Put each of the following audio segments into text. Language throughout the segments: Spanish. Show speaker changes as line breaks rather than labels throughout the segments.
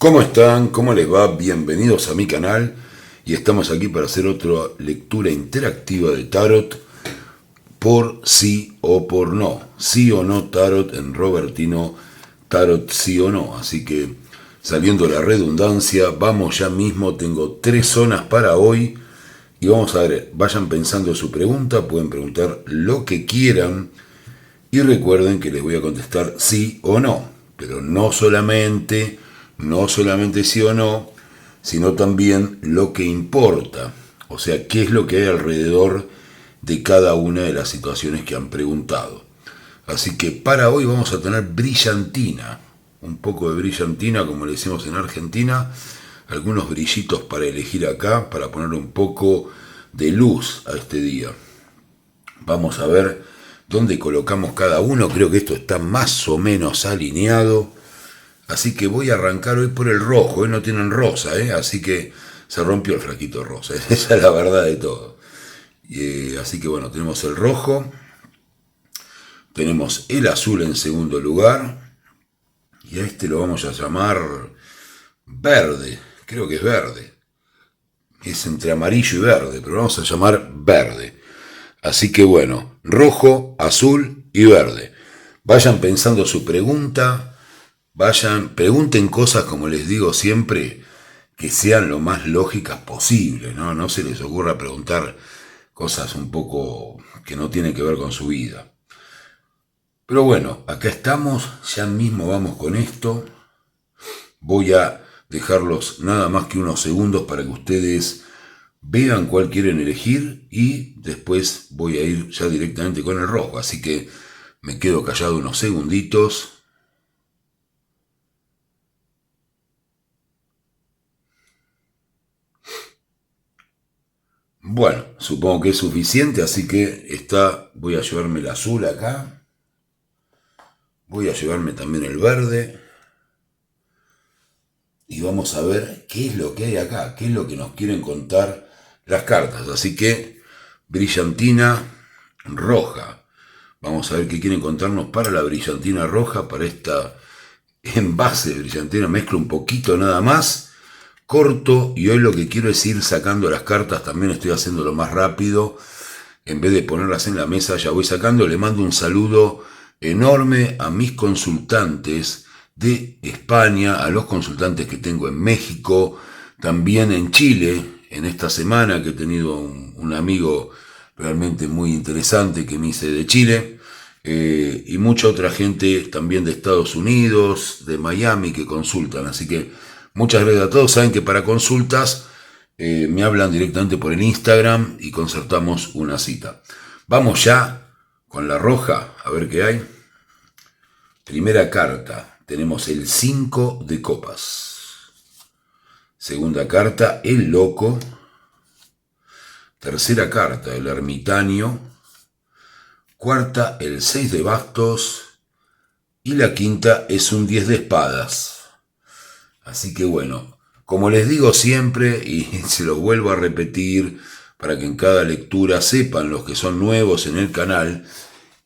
¿Cómo están? ¿Cómo les va? Bienvenidos a mi canal y estamos aquí para hacer otra lectura interactiva de tarot por sí o por no. Sí o no tarot en Robertino, tarot sí o no. Así que saliendo la redundancia, vamos ya mismo. Tengo 3 zonas para hoy y vamos a ver, vayan pensando su pregunta, pueden preguntar lo que quieran y recuerden que les voy a contestar sí o no, pero no solamente sí o no, sino también lo que importa, o sea, qué es lo que hay alrededor de cada una de las situaciones que han preguntado. Así que para hoy vamos a tener brillantina, un poco de brillantina, como le decimos en Argentina, algunos brillitos para elegir acá, para poner un poco de luz a este día. Vamos a ver dónde colocamos cada uno, creo que esto está más o menos alineado. Así que voy a arrancar hoy por el rojo. Hoy no tienen rosa, así que se rompió el flaquito rosa. Esa es la verdad de todo. Así que bueno, tenemos el rojo, tenemos el azul en segundo lugar, y a este lo vamos a llamar verde. Creo que es verde. Es entre amarillo y verde, pero vamos a llamar verde. Así que bueno, rojo, azul y verde. Vayan pensando su pregunta. Pregunten cosas, como les digo siempre, que sean lo más lógicas posible, ¿no? No se les ocurra preguntar cosas un poco que no tienen que ver con su vida. Pero bueno, acá estamos, ya mismo vamos con esto. Voy a dejarlos nada más que unos segundos para que ustedes vean cuál quieren elegir y después voy a ir ya directamente con el rojo. Así que me quedo callado unos segunditos. Bueno, supongo que es suficiente, así que voy a llevarme el azul acá. Voy a llevarme también el verde. Y vamos a ver qué es lo que hay acá, qué es lo que nos quieren contar las cartas. Así que, brillantina roja. Vamos a ver qué quieren contarnos para la brillantina roja, para esta envase de brillantina. Mezclo un poquito nada más. Corto, y hoy lo que quiero es ir sacando las cartas, también estoy haciéndolo más rápido, en vez de ponerlas en la mesa ya voy sacando. Le mando un saludo enorme a mis consultantes de España, a los consultantes que tengo en México, también en Chile, en esta semana que he tenido un amigo realmente muy interesante que me hice de Chile, y mucha otra gente también de Estados Unidos, de Miami, que consultan, así que muchas gracias a todos. Saben que para consultas me hablan directamente por el Instagram y concertamos una cita. Vamos ya con la roja, a ver qué hay. Primera carta, tenemos el 5 de copas. Segunda carta, el loco. Tercera carta, el ermitaño. Cuarta, el 6 de bastos. Y la quinta es un 10 de espadas. Así que bueno, como les digo siempre, y se los vuelvo a repetir para que en cada lectura sepan los que son nuevos en el canal,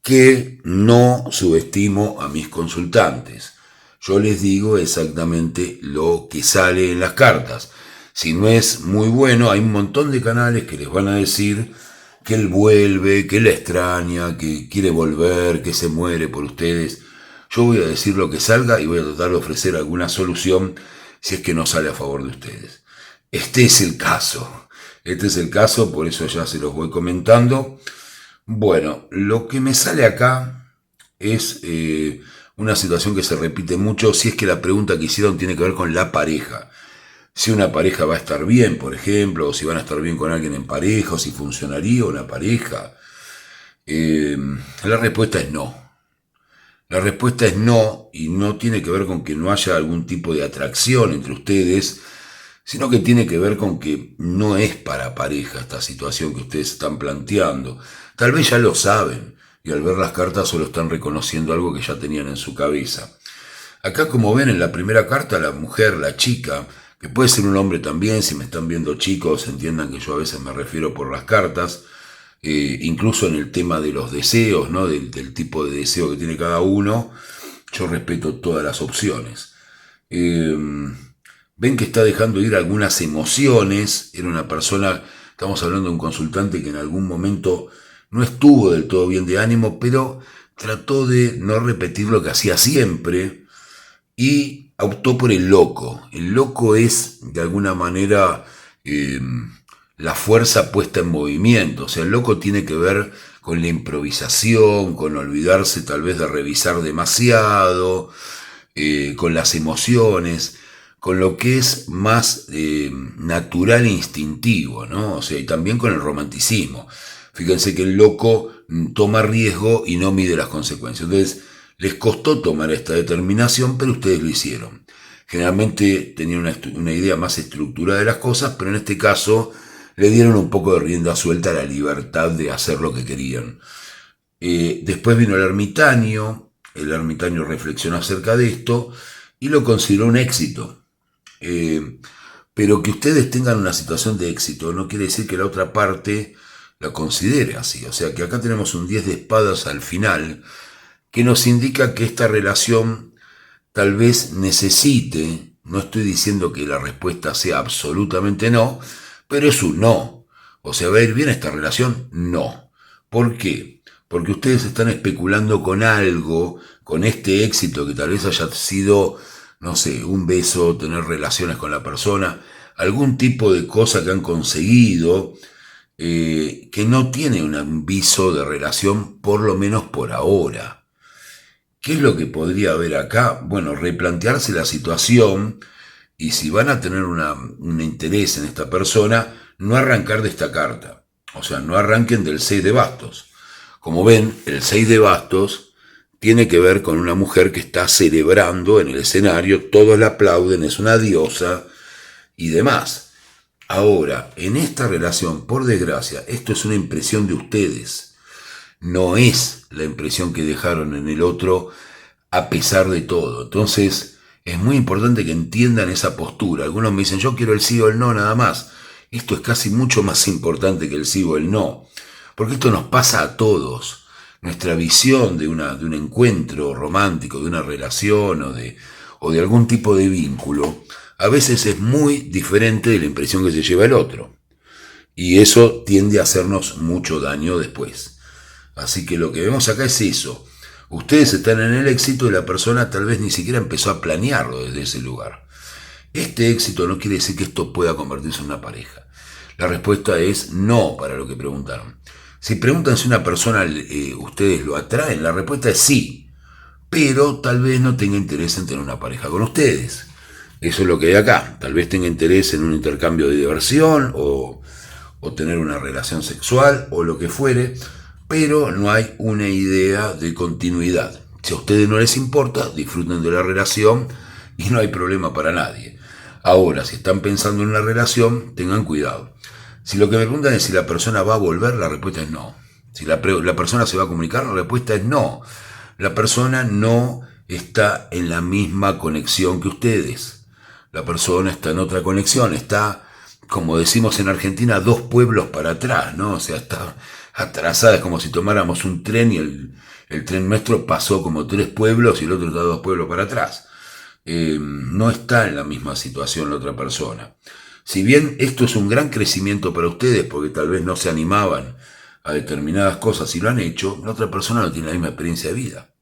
que no subestimo a mis consultantes. Yo les digo exactamente lo que sale en las cartas. Si no es muy bueno, hay un montón de canales que les van a decir que él vuelve, que la extraña, que quiere volver, que se muere por ustedes. Yo voy a decir lo que salga y voy a tratar de ofrecer alguna solución si es que no sale a favor de ustedes. Este es el caso, por eso ya se los voy comentando. Bueno, lo que me sale acá es una situación que se repite mucho, si es que la pregunta que hicieron tiene que ver con la pareja. Si una pareja va a estar bien, por ejemplo, o si van a estar bien con alguien en pareja, o si funcionaría una pareja. La respuesta es no. La respuesta es no, y no tiene que ver con que no haya algún tipo de atracción entre ustedes, sino que tiene que ver con que no es para pareja esta situación que ustedes están planteando. Tal vez ya lo saben, y al ver las cartas solo están reconociendo algo que ya tenían en su cabeza. Acá, como ven en la primera carta, la mujer, la chica, que puede ser un hombre también, si me están viendo chicos, entiendan que yo a veces me refiero por las cartas, incluso en el tema de los deseos, ¿no? del tipo de deseo que tiene cada uno, yo respeto todas las opciones. ven que está dejando ir algunas emociones. Era una persona, estamos hablando de un consultante que en algún momento no estuvo del todo bien de ánimo, pero trató de no repetir lo que hacía siempre y optó por el loco. El loco es, de alguna manera, la fuerza puesta en movimiento. O sea, el loco tiene que ver con la improvisación, con olvidarse tal vez de revisar demasiado, con las emociones, con lo que es más natural e instintivo, ¿no? O sea, y también con el romanticismo. Fíjense que el loco toma riesgo y no mide las consecuencias. Entonces, les costó tomar esta determinación, pero ustedes lo hicieron. Generalmente tenían una idea más estructurada de las cosas, pero en este caso le dieron un poco de rienda suelta a la libertad de hacer lo que querían. Después vino el ermitaño reflexionó acerca de esto y lo consideró un éxito. Pero que ustedes tengan una situación de éxito no quiere decir que la otra parte la considere así. O sea que acá tenemos un 10 de espadas al final, que nos indica que esta relación tal vez necesite, no estoy diciendo que la respuesta sea absolutamente no, pero es un no. O sea, ¿va a ir bien esta relación? No. ¿Por qué? Porque ustedes están especulando con algo, con este éxito que tal vez haya sido, no sé, un beso, tener relaciones con la persona, algún tipo de cosa que han conseguido, que no tiene un viso de relación, por lo menos por ahora. ¿Qué es lo que podría haber acá? Bueno, replantearse la situación y si van a tener un interés en esta persona, no arrancar de esta carta. O sea, no arranquen del 6 de bastos. Como ven, el 6 de bastos tiene que ver con una mujer que está celebrando en el escenario, todos la aplauden, es una diosa y demás. Ahora, en esta relación, por desgracia, esto es una impresión de ustedes. No es la impresión que dejaron en el otro a pesar de todo. Entonces, es muy importante que entiendan esa postura. Algunos me dicen, yo quiero el sí o el no nada más. Esto es casi mucho más importante que el sí o el no. Porque esto nos pasa a todos. Nuestra visión de un encuentro romántico, de una relación o de algún tipo de vínculo, a veces es muy diferente de la impresión que se lleva el otro. Y eso tiende a hacernos mucho daño después. Así que lo que vemos acá es eso. Ustedes están en el éxito y la persona tal vez ni siquiera empezó a planearlo desde ese lugar. Este éxito no quiere decir que esto pueda convertirse en una pareja. La respuesta es no para lo que preguntaron. Si preguntan si una persona ustedes lo atraen, la respuesta es sí. Pero tal vez no tenga interés en tener una pareja con ustedes. Eso es lo que hay acá. Tal vez tenga interés en un intercambio de diversión o tener una relación sexual o lo que fuere, pero no hay una idea de continuidad. Si a ustedes no les importa, disfruten de la relación y no hay problema para nadie. Ahora, si están pensando en una relación, tengan cuidado. Si lo que me preguntan es si la persona va a volver, la respuesta es no. Si la persona se va a comunicar, la respuesta es no. La persona no está en la misma conexión que ustedes. La persona está en otra conexión, está, como decimos en Argentina, 2 pueblos para atrás, ¿no? O sea, está atrasada, es como si tomáramos un tren y el tren nuestro pasó como 3 pueblos y el otro está 2 pueblos para atrás. No está en la misma situación la otra persona. Si bien esto es un gran crecimiento para ustedes, porque tal vez no se animaban a determinadas cosas y lo han hecho, la otra persona no tiene la misma experiencia de vida.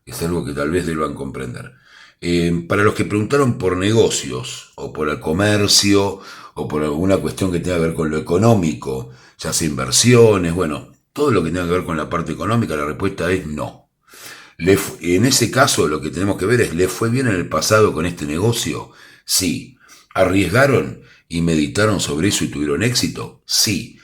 Es algo que tal vez deban comprender. Para los que preguntaron por negocios, o por el comercio, o por alguna cuestión que tenga que ver con lo económico, ya sea inversiones, bueno, todo lo que tenga que ver con la parte económica, la respuesta es no. En ese caso lo que tenemos que ver es, ¿le fue bien en el pasado con este negocio? Sí. ¿Arriesgaron y meditaron sobre eso y tuvieron éxito? Sí.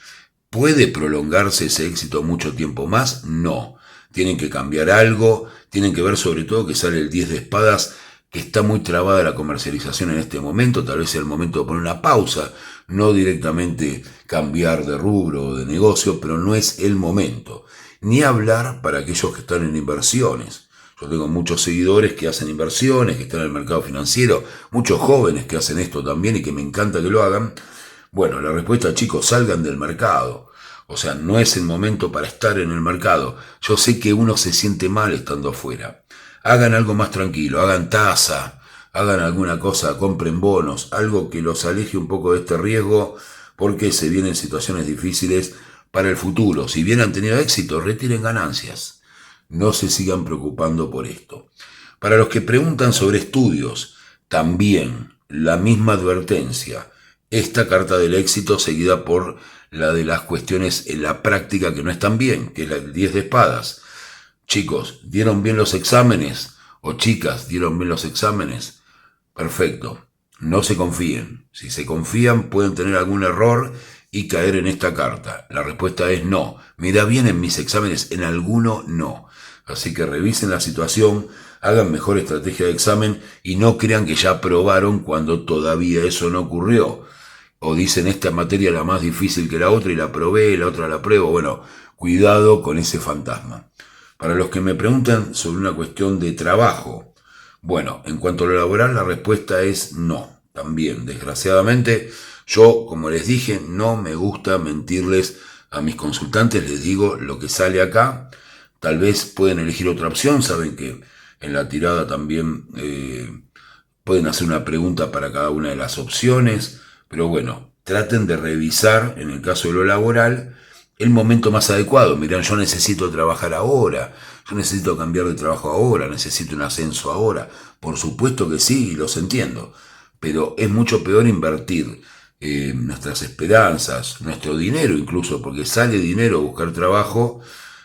¿Puede prolongarse ese éxito mucho tiempo más? No. Tienen que cambiar algo, tienen que ver sobre todo que sale el 10 de espadas, que está muy trabada la comercialización en este momento, tal vez sea el momento de poner una pausa, no directamente cambiar de rubro o de negocio, pero no es el momento. Ni hablar para aquellos que están en inversiones. Yo tengo muchos seguidores que hacen inversiones, que están en el mercado financiero, muchos jóvenes que hacen esto también y que me encanta que lo hagan. Bueno, la respuesta, chicos, salgan del mercado. O sea, no es el momento para estar en el mercado. Yo sé que uno se siente mal estando afuera. Hagan algo más tranquilo, hagan taza, hagan alguna cosa, compren bonos, algo que los aleje un poco de este riesgo, porque se vienen situaciones difíciles para el futuro. Si bien han tenido éxito, retiren ganancias. No se sigan preocupando por esto. Para los que preguntan sobre estudios, también la misma advertencia. Esta carta del éxito seguida por la de las cuestiones en la práctica que no están bien, que es la del 10 de espadas. Chicos, ¿dieron bien los exámenes? O chicas, ¿dieron bien los exámenes? Perfecto. No se confíen. Si se confían pueden tener algún error y caer en esta carta. La respuesta es no. ¿Me da bien en mis exámenes? En alguno no. Así que revisen la situación, hagan mejor estrategia de examen y no crean que ya aprobaron cuando todavía eso no ocurrió. O dicen esta materia es la más difícil que la otra y la aprobé, la otra la apruebo. Bueno, cuidado con ese fantasma. Para los que me preguntan sobre una cuestión de trabajo, bueno, en cuanto a lo laboral la respuesta es no. También, desgraciadamente, yo, como les dije, no me gusta mentirles a mis consultantes, les digo lo que sale acá. Tal vez pueden elegir otra opción, saben que en la tirada también pueden hacer una pregunta para cada una de las opciones, pero bueno, traten de revisar, en el caso de lo laboral, el momento más adecuado. Mirán, yo necesito trabajar ahora, yo necesito cambiar de trabajo ahora, necesito un ascenso ahora. Por supuesto que sí, y los entiendo, pero es mucho peor invertir nuestras esperanzas, nuestro dinero incluso, porque sale dinero a buscar trabajo,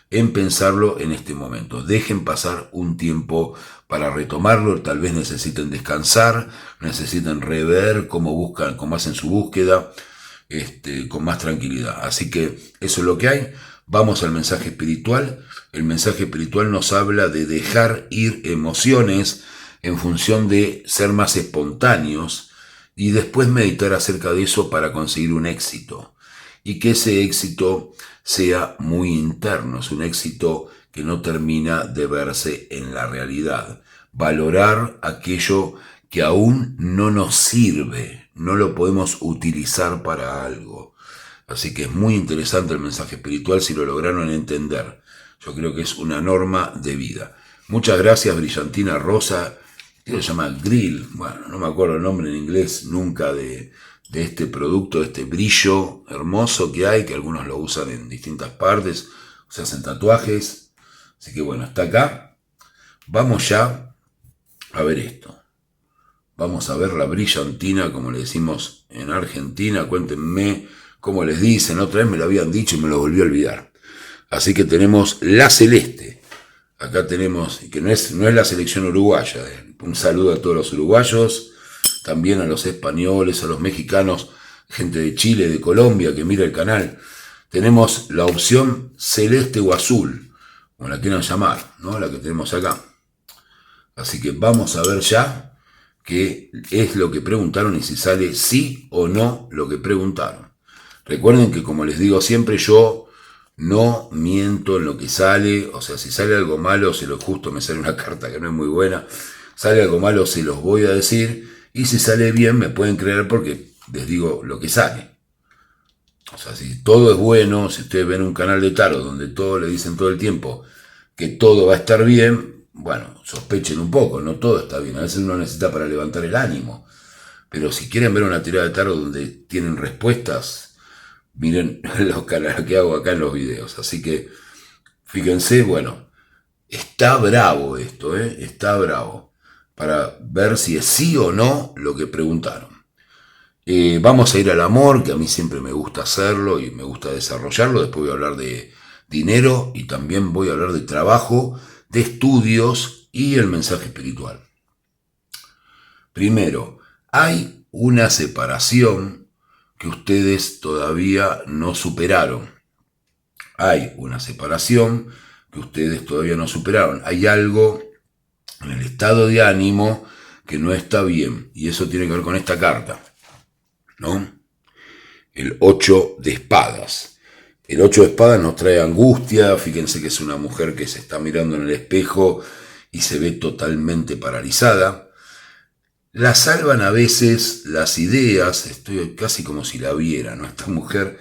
en pensarlo en este momento. Dejen pasar un tiempo para retomarlo, tal vez necesiten descansar, necesiten rever cómo buscan, cómo hacen su búsqueda, con más tranquilidad. Así que eso es lo que hay. Vamos al mensaje espiritual. El mensaje espiritual nos habla de dejar ir emociones en función de ser más espontáneos y después meditar acerca de eso para conseguir un éxito. Y que ese éxito sea muy interno, es un éxito que no termina de verse en la realidad. Valorar aquello que aún no nos sirve, no lo podemos utilizar para algo. Así que es muy interesante el mensaje espiritual si lo lograron entender. Yo creo que es una norma de vida. Muchas gracias, Brillantina Rosa. ¿Qué se llama? Grill. Bueno, no me acuerdo el nombre en inglés nunca de este producto, de este brillo hermoso que hay, que algunos lo usan en distintas partes, se hacen tatuajes. Así que bueno, está acá. Vamos ya a ver esto. Vamos a ver la brillantina, como le decimos en Argentina. Cuéntenme cómo les dicen. Otra vez me lo habían dicho y me lo volví a olvidar. Así que tenemos la celeste. Acá tenemos, que no es la selección uruguaya. Un saludo a todos los uruguayos, también a los españoles, a los mexicanos, gente de Chile, de Colombia que mira el canal. Tenemos la opción celeste o azul, como la quieran llamar, ¿no? La que tenemos acá. Así que vamos a ver ya qué es lo que preguntaron y si sale sí o no lo que preguntaron. Recuerden que, como les digo siempre, yo no miento en lo que sale. O sea, si sale algo malo, justo me sale una carta que no es muy buena, sale algo malo, se los voy a decir. Y si sale bien, me pueden creer porque les digo lo que sale. O sea, si todo es bueno, si ustedes ven un canal de tarot donde todo le dicen todo el tiempo que todo va a estar bien, bueno, sospechen un poco, no todo está bien. A veces uno necesita para levantar el ánimo. Pero si quieren ver una tirada de tarot donde tienen respuestas, miren los canales que hago acá en los videos. Así que, fíjense, bueno, está bravo esto, está bravo. Para ver si es sí o no lo que preguntaron. Vamos a ir al amor, que a mí siempre me gusta hacerlo y me gusta desarrollarlo. Después voy a hablar de dinero y también voy a hablar de trabajo, de estudios y el mensaje espiritual. Primero, hay una separación que ustedes todavía no superaron. Hay una separación que ustedes todavía no superaron. Hay algo en el estado de ánimo que no está bien, y eso tiene que ver con esta carta, ¿no? El 8 de espadas. El 8 de espadas nos trae angustia. Fíjense que es una mujer que se está mirando en el espejo y se ve totalmente paralizada. La salvan a veces las ideas, estoy casi como si la viera, ¿no? Esta mujer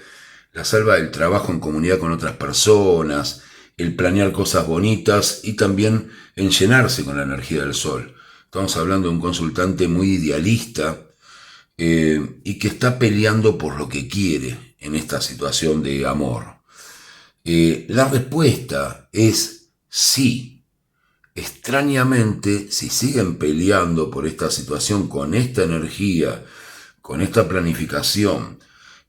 la salva el trabajo en comunidad con otras personas, el planear cosas bonitas y también en llenarse con la energía del sol. Estamos hablando de un consultante muy idealista y que está peleando por lo que quiere en esta situación de amor. La respuesta es sí. Extrañamente, si siguen peleando por esta situación con esta energía, con esta planificación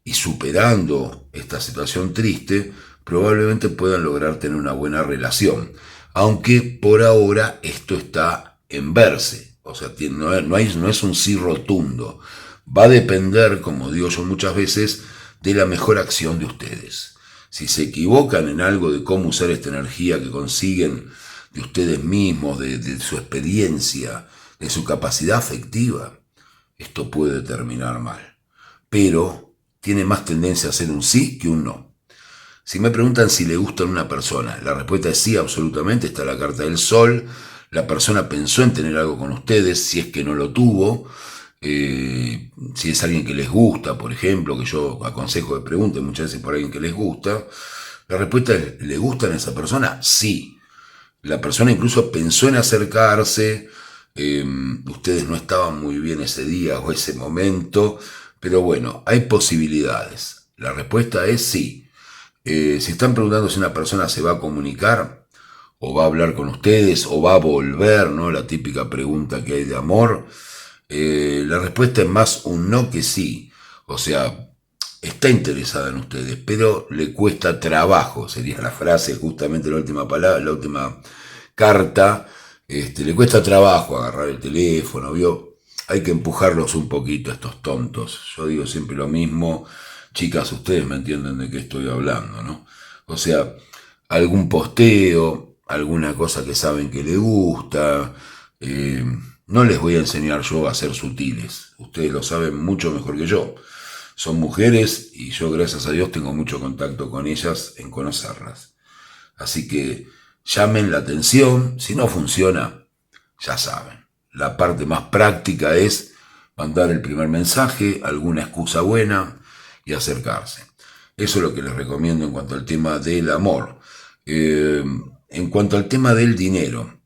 y superando esta situación triste, probablemente puedan lograr tener una buena relación. Aunque por ahora esto está en verse, o sea, no es un sí rotundo. Va a depender, como digo yo muchas veces, de la mejor acción de ustedes. Si se equivocan en algo de cómo usar esta energía que consiguen de ustedes mismos, de su experiencia, de su capacidad afectiva, esto puede terminar mal. Pero tiene más tendencia a ser un sí que un no. Si me preguntan si le gusta a una persona, la respuesta es sí, absolutamente. Está la carta del sol. La persona pensó en tener algo con ustedes, si es que no lo tuvo. Si es alguien que les gusta, por ejemplo, que yo aconsejo que pregunten muchas veces por alguien que les gusta, la respuesta es, ¿le gustan a esa persona? Sí. La persona incluso pensó en acercarse, ustedes no estaban muy bien ese día o ese momento, pero bueno, hay posibilidades. La respuesta es sí. Si están preguntando si una persona se va a comunicar, o va a hablar con ustedes, o va a volver, ¿no? La típica pregunta que hay de amor, la respuesta es más un no que sí. O sea, está interesada en ustedes, pero le cuesta trabajo, sería la frase, justamente la última palabra, la última carta, le cuesta trabajo agarrar el teléfono, ¿vio? Hay que empujarlos un poquito a estos tontos. Yo digo siempre lo mismo, chicas, ustedes me entienden de qué estoy hablando, ¿no? O sea, algún posteo, alguna cosa que saben que les gusta, no les voy a enseñar yo a ser sutiles, ustedes lo saben mucho mejor que yo. Son mujeres y yo, gracias a Dios, tengo mucho contacto con ellas en conocerlas. Así que llamen la atención. Si no funciona, ya saben. La parte más práctica es mandar el primer mensaje, alguna excusa buena y acercarse. Eso es lo que les recomiendo en cuanto al tema del amor. En cuanto al tema del dinero,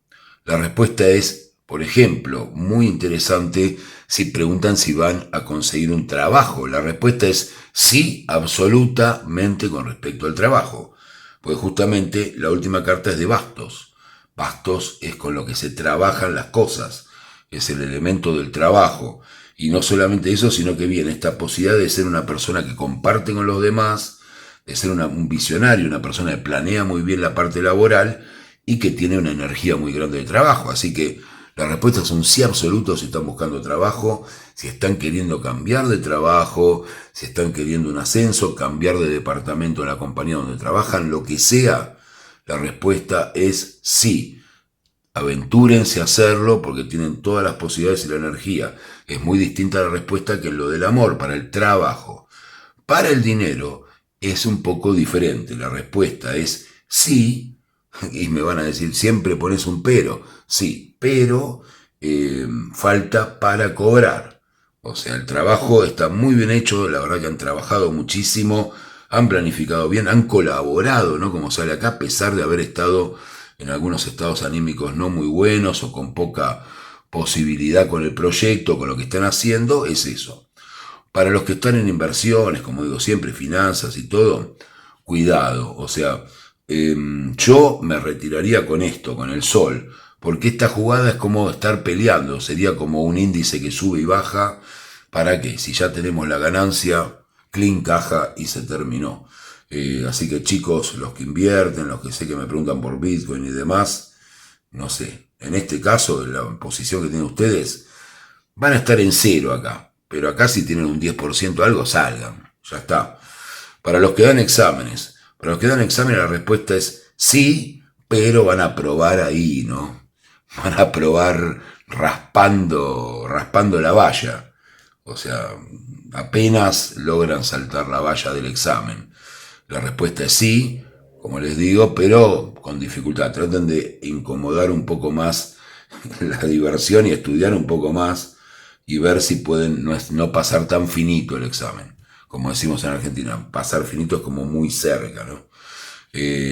la respuesta es, por ejemplo, muy interesante si preguntan si van a conseguir un trabajo. La respuesta es sí, absolutamente con respecto al trabajo. Pues justamente la última carta es de bastos. Bastos es con lo que se trabajan las cosas. Es el elemento del trabajo. Y no solamente eso, sino que viene esta posibilidad de ser una persona que comparte con los demás, de ser un visionario, una persona que planea muy bien la parte laboral y que tiene una energía muy grande de trabajo. Así que la respuesta es un sí absoluto si están buscando trabajo, si están queriendo cambiar de trabajo, si están queriendo un ascenso, cambiar de departamento en la compañía donde trabajan, lo que sea, la respuesta es sí. Aventúrense a hacerlo porque tienen todas las posibilidades y la energía. Es muy distinta la respuesta que en lo del amor, para el trabajo. Para el dinero es un poco diferente. La respuesta es sí, y me van a decir, siempre pones un pero. Sí, pero falta para cobrar. O sea, el trabajo está muy bien hecho, la verdad que han trabajado muchísimo, han planificado bien, han colaborado, ¿no? Como sale acá, a pesar de haber estado en algunos estados anímicos no muy buenos o con poca posibilidad con el proyecto, con lo que están haciendo, es eso. Para los que están en inversiones, como digo siempre, finanzas y todo, cuidado. O sea, yo me retiraría con esto, con el sol, porque esta jugada es como estar peleando, sería como un índice que sube y baja. ¿Para qué? Si ya tenemos la ganancia, clean caja y se terminó. Así que chicos, los que invierten, los que sé que me preguntan por Bitcoin y demás, no sé, en este caso, en la posición que tienen ustedes, van a estar en cero acá. Pero acá si tienen un 10% algo, salgan. Ya está. Para los que dan exámenes, la respuesta es sí, pero van a probar ahí, ¿no? Van a probar raspando la valla. O sea, apenas logran saltar la valla del examen. La respuesta es sí, como les digo, pero con dificultad. Traten de incomodar un poco más la diversión y estudiar un poco más y ver si pueden no pasar tan finito el examen. Como decimos en Argentina, pasar finito es como muy cerca, ¿no?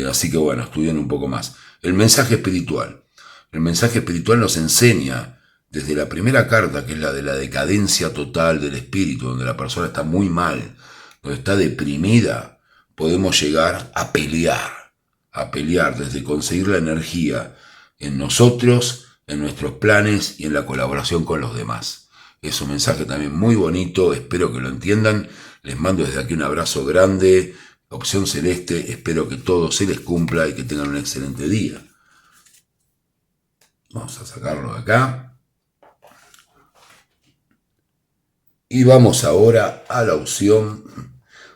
Así que bueno, estudien un poco más. El mensaje espiritual. El mensaje espiritual nos enseña desde la primera carta, que es la de la decadencia total del espíritu, donde la persona está muy mal, donde está deprimida, podemos llegar a pelear desde conseguir la energía en nosotros, en nuestros planes y en la colaboración con los demás. Es un mensaje también muy bonito, espero que lo entiendan. Les mando desde aquí un abrazo grande, Opción Celeste, espero que todo se les cumpla y que tengan un excelente día. Vamos a sacarlo de acá. Y vamos ahora a la opción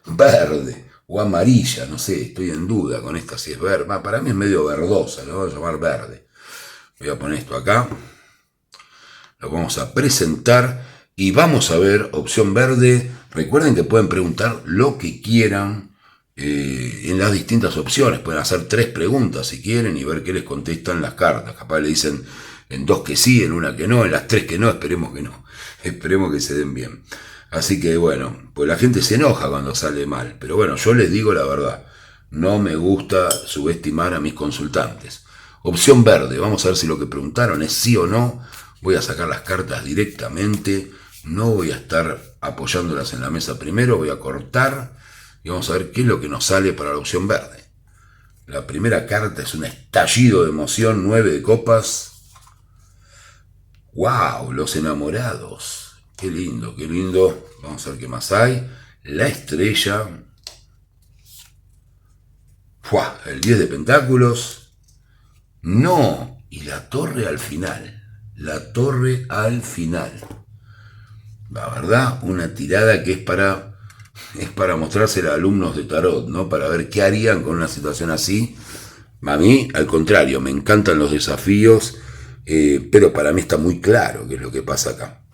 verde o amarilla, no sé, estoy en duda con esta si es verde. Para mí es medio verdosa, lo voy a llamar verde. Voy a poner esto acá, lo vamos a presentar y vamos a ver opción verde. Recuerden que pueden preguntar lo que quieran en las distintas opciones. Pueden hacer 3 preguntas si quieren y ver qué les contestan las cartas. Capaz le dicen en 2 que sí, en 1 que no, en las 3 que no, esperemos que no. Esperemos que se den bien. Así que bueno, pues la gente se enoja cuando sale mal. Pero bueno, yo les digo la verdad. No me gusta subestimar a mis consultantes. Opción verde, vamos a ver si lo que preguntaron es sí o no. Voy a sacar las cartas directamente. No voy a estar apoyándolas en la mesa primero. Voy a cortar y vamos a ver qué es lo que nos sale para la opción verde. La primera carta es un estallido de emoción, 9 de copas. ¡Wow! Los enamorados. Qué lindo, qué lindo. Vamos a ver qué más hay. La estrella. ¡Fua! El 10 de pentáculos. No. Y la torre al final. La torre al final. La verdad, una tirada que es para mostrársela a alumnos de tarot, ¿no? Para ver qué harían con una situación así. A mí, al contrario, me encantan los desafíos. Pero para mí está muy claro qué es lo que pasa acá.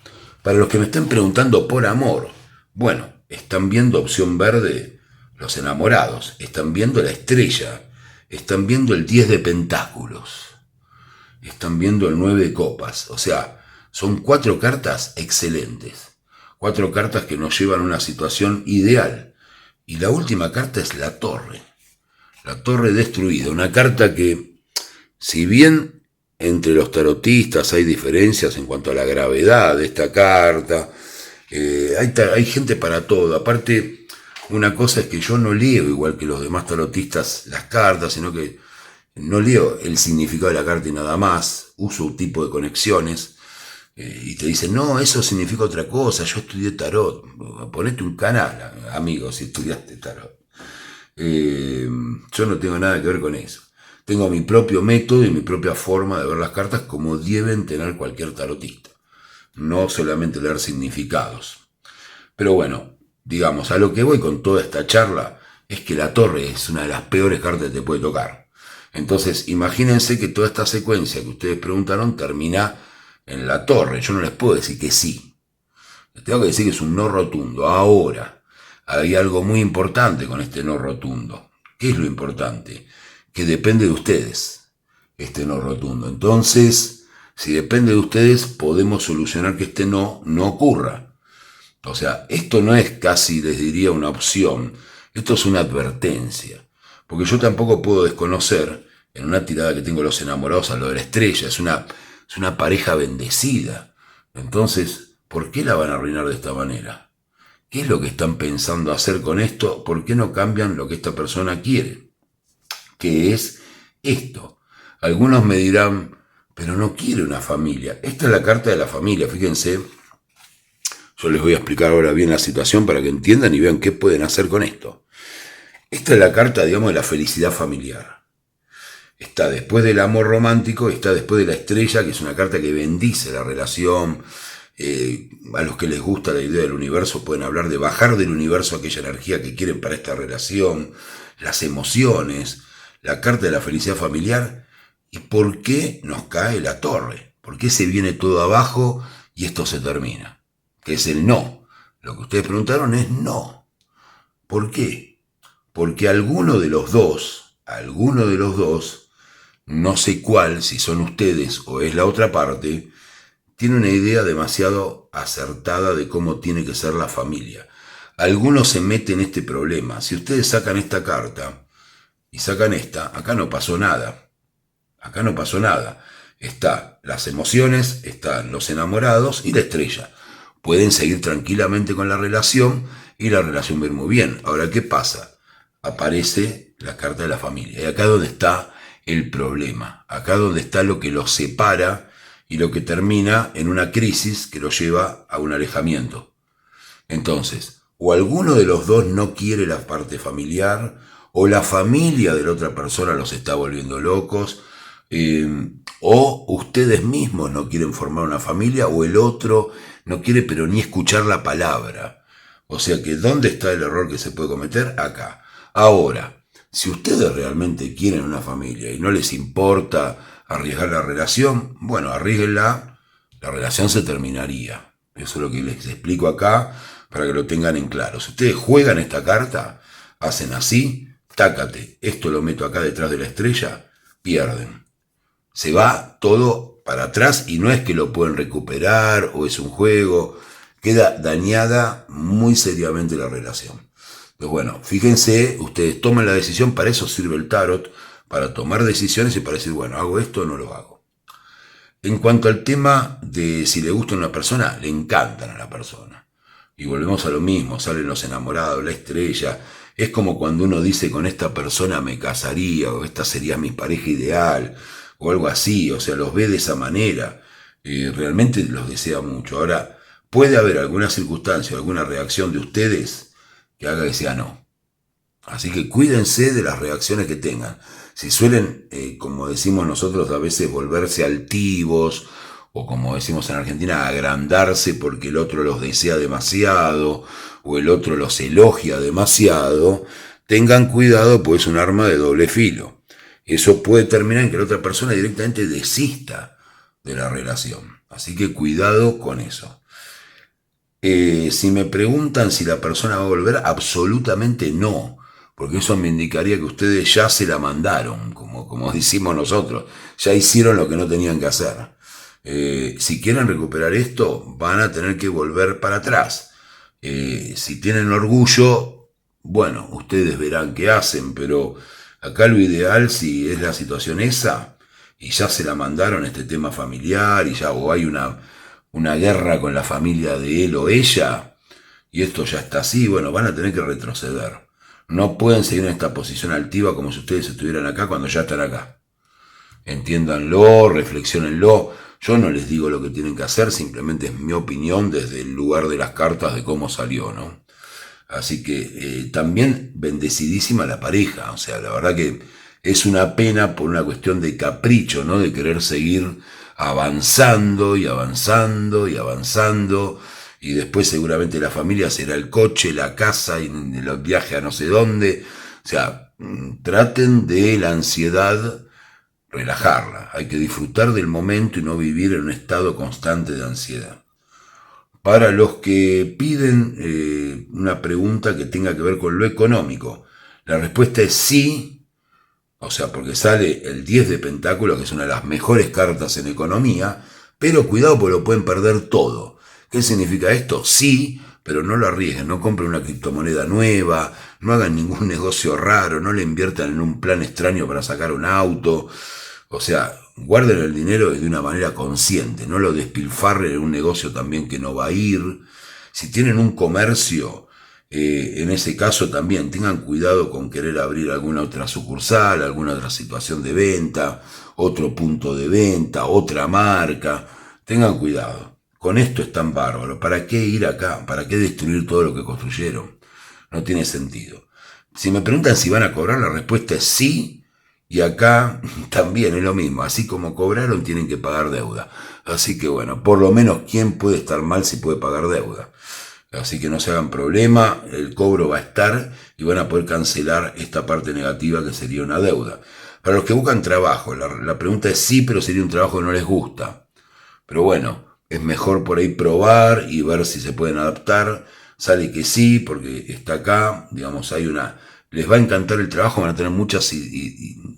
Para los que me estén preguntando por amor, bueno, están viendo opción verde los enamorados, están viendo la estrella, están viendo el 10 de pentáculos, están viendo el 9 de copas. O sea, son 4 cartas excelentes, 4 cartas que nos llevan a una situación ideal. Y la última carta es la torre destruida, una carta que, si bien entre los tarotistas hay diferencias en cuanto a la gravedad de esta carta, hay gente para todo. Aparte, una cosa es que yo no leo igual que los demás tarotistas las cartas, sino que no leo el significado de la carta y nada más, uso un tipo de conexiones, y te dicen, no, eso significa otra cosa, yo estudié tarot. Ponete un canal, amigo, si estudiaste tarot. Yo no tengo nada que ver con eso. Tengo mi propio método y mi propia forma de ver las cartas como deben tener cualquier tarotista. No solamente leer significados. Pero bueno, digamos, a lo que voy con toda esta charla es que la torre es una de las peores cartas que te puede tocar. Entonces, imagínense que toda esta secuencia que ustedes preguntaron termina en la torre. Yo no les puedo decir que sí. Les tengo que decir que es un no rotundo. Ahora, hay algo muy importante con este no rotundo. ¿Qué es lo importante? Que depende de ustedes, este no rotundo. Entonces, si depende de ustedes, podemos solucionar que este no ocurra. O sea, esto no es casi, les diría, una opción. Esto es una advertencia. Porque yo tampoco puedo desconocer, en una tirada que tengo los enamorados, a lo de la estrella. Es una pareja bendecida. Entonces, ¿por qué la van a arruinar de esta manera? ¿Qué es lo que están pensando hacer con esto? ¿Por qué no cambian lo que esta persona quiere? Que es esto. Algunos me dirán, pero no quiere una familia. Esta es la carta de la familia, fíjense. Yo les voy a explicar ahora bien la situación para que entiendan y vean qué pueden hacer con esto. Esta es la carta, digamos, de la felicidad familiar. Está después del amor romántico, está después de la estrella, que es una carta que bendice la relación. A los que les gusta la idea del universo pueden hablar de bajar del universo aquella energía que quieren para esta relación, las emociones, la carta de la felicidad familiar. ¿Y por qué nos cae la torre? ¿Por qué se viene todo abajo y esto se termina? Que es el no. Lo que ustedes preguntaron es no. ¿Por qué? Porque alguno de los dos, no sé cuál, si son ustedes o es la otra parte, tiene una idea demasiado acertada de cómo tiene que ser la familia. Algunos se meten en este problema. Si ustedes sacan esta carta y sacan esta, acá no pasó nada. Acá no pasó nada. Está las emociones, están los enamorados y la estrella. Pueden seguir tranquilamente con la relación y la relación va a ir muy bien. Ahora, ¿qué pasa? Aparece la carta de la familia. Y acá es donde está el problema. Acá es donde está lo que los separa y lo que termina en una crisis que los lleva a un alejamiento. Entonces, o alguno de los dos no quiere la parte familiar, o la familia de la otra persona los está volviendo locos, o ustedes mismos no quieren formar una familia, o el otro no quiere pero ni escuchar la palabra. O sea que, ¿dónde está el error que se puede cometer? Acá. Ahora, si ustedes realmente quieren una familia y no les importa arriesgar la relación, bueno, arriesguenla, la relación se terminaría. Eso es lo que les explico acá para que lo tengan en claro. Si ustedes juegan esta carta, hacen así, tácate, esto lo meto acá detrás de la estrella, pierden. Se va todo para atrás y no es que lo pueden recuperar o es un juego, queda dañada muy seriamente la relación. Pues bueno, fíjense, ustedes toman la decisión, para eso sirve el tarot, para tomar decisiones y para decir, bueno, ¿hago esto o no lo hago? En cuanto al tema de si le gusta a una persona, le encantan a la persona. Y volvemos a lo mismo, salen los enamorados, la estrella. Es como cuando uno dice, con esta persona me casaría, o esta sería mi pareja ideal, o algo así, o sea, los ve de esa manera. Realmente los desea mucho. Ahora, puede haber alguna circunstancia, alguna reacción de ustedes que haga que sea no. Así que cuídense de las reacciones que tengan. Si suelen, como decimos nosotros, a veces volverse altivos, o como decimos en Argentina, agrandarse porque el otro los desea demasiado, o el otro los elogia demasiado, tengan cuidado, pues es un arma de doble filo. Eso puede terminar en que la otra persona directamente desista de la relación. Así que cuidado con eso. Si me preguntan si la persona va a volver, absolutamente no. Porque eso me indicaría que ustedes ya se la mandaron, como decimos nosotros. Ya hicieron lo que no tenían que hacer. Si quieren recuperar esto, van a tener que volver para atrás. Si tienen orgullo, bueno, ustedes verán qué hacen, pero acá lo ideal, si es la situación esa, y ya se la mandaron este tema familiar, y ya o hay una guerra con la familia de él o ella, y esto ya está así, bueno, van a tener que retroceder. No pueden seguir en esta posición altiva como si ustedes estuvieran acá cuando ya están acá. Entiéndanlo, reflexionenlo. Yo no les digo lo que tienen que hacer, simplemente es mi opinión desde el lugar de las cartas de cómo salió, ¿no? Así que también bendecidísima la pareja, o sea, la verdad que es una pena por una cuestión de capricho, ¿no? De querer seguir avanzando y avanzando y avanzando, y después seguramente la familia será el coche, la casa y el viaje a no sé dónde. O sea, traten de la ansiedad relajarla, hay que disfrutar del momento y no vivir en un estado constante de ansiedad. Para los que piden una pregunta que tenga que ver con lo económico, la respuesta es sí, o sea, porque sale el 10 de Pentáculos, que es una de las mejores cartas en economía, pero cuidado porque lo pueden perder todo. ¿Qué significa esto? Sí, pero no lo arriesguen, no compren una criptomoneda nueva, no hagan ningún negocio raro, no le inviertan en un plan extraño para sacar un auto. O sea, guarden el dinero de una manera consciente, no lo despilfarren en un negocio también que no va a ir. Si tienen un comercio, en ese caso también tengan cuidado con querer abrir alguna otra sucursal, alguna otra situación de venta, otro punto de venta, otra marca. Tengan cuidado. Con esto están bárbaros. ¿Para qué ir acá? ¿Para qué destruir todo lo que construyeron? No tiene sentido. Si me preguntan si van a cobrar, la respuesta es sí. Y acá también es lo mismo. Así como cobraron, tienen que pagar deuda. Así que bueno, por lo menos, ¿quién puede estar mal si puede pagar deuda? Así que no se hagan problema, el cobro va a estar y van a poder cancelar esta parte negativa que sería una deuda. Para los que buscan trabajo, la pregunta es sí, pero sería un trabajo que no les gusta. Pero bueno, es mejor por ahí probar y ver si se pueden adaptar. Sale que sí, porque está acá, digamos, les va a encantar el trabajo, van a tener muchas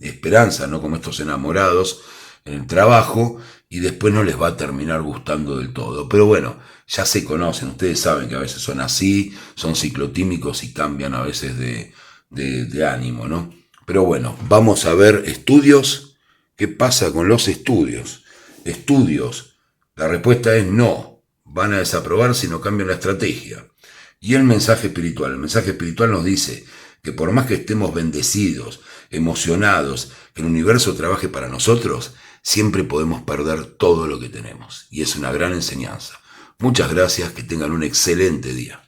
esperanzas, ¿no? Como estos enamorados en el trabajo, y después no les va a terminar gustando del todo. Pero bueno, ya se conocen, ustedes saben que a veces son así, son ciclotímicos y cambian a veces de ánimo, ¿no? Pero bueno, vamos a ver estudios. ¿Qué pasa con los estudios? Estudios. La respuesta es no. Van a desaprobar si no cambian la estrategia. Y el mensaje espiritual. El mensaje espiritual nos dice que por más que estemos bendecidos, emocionados, que el universo trabaje para nosotros, siempre podemos perder todo lo que tenemos. Y es una gran enseñanza. Muchas gracias, que tengan un excelente día.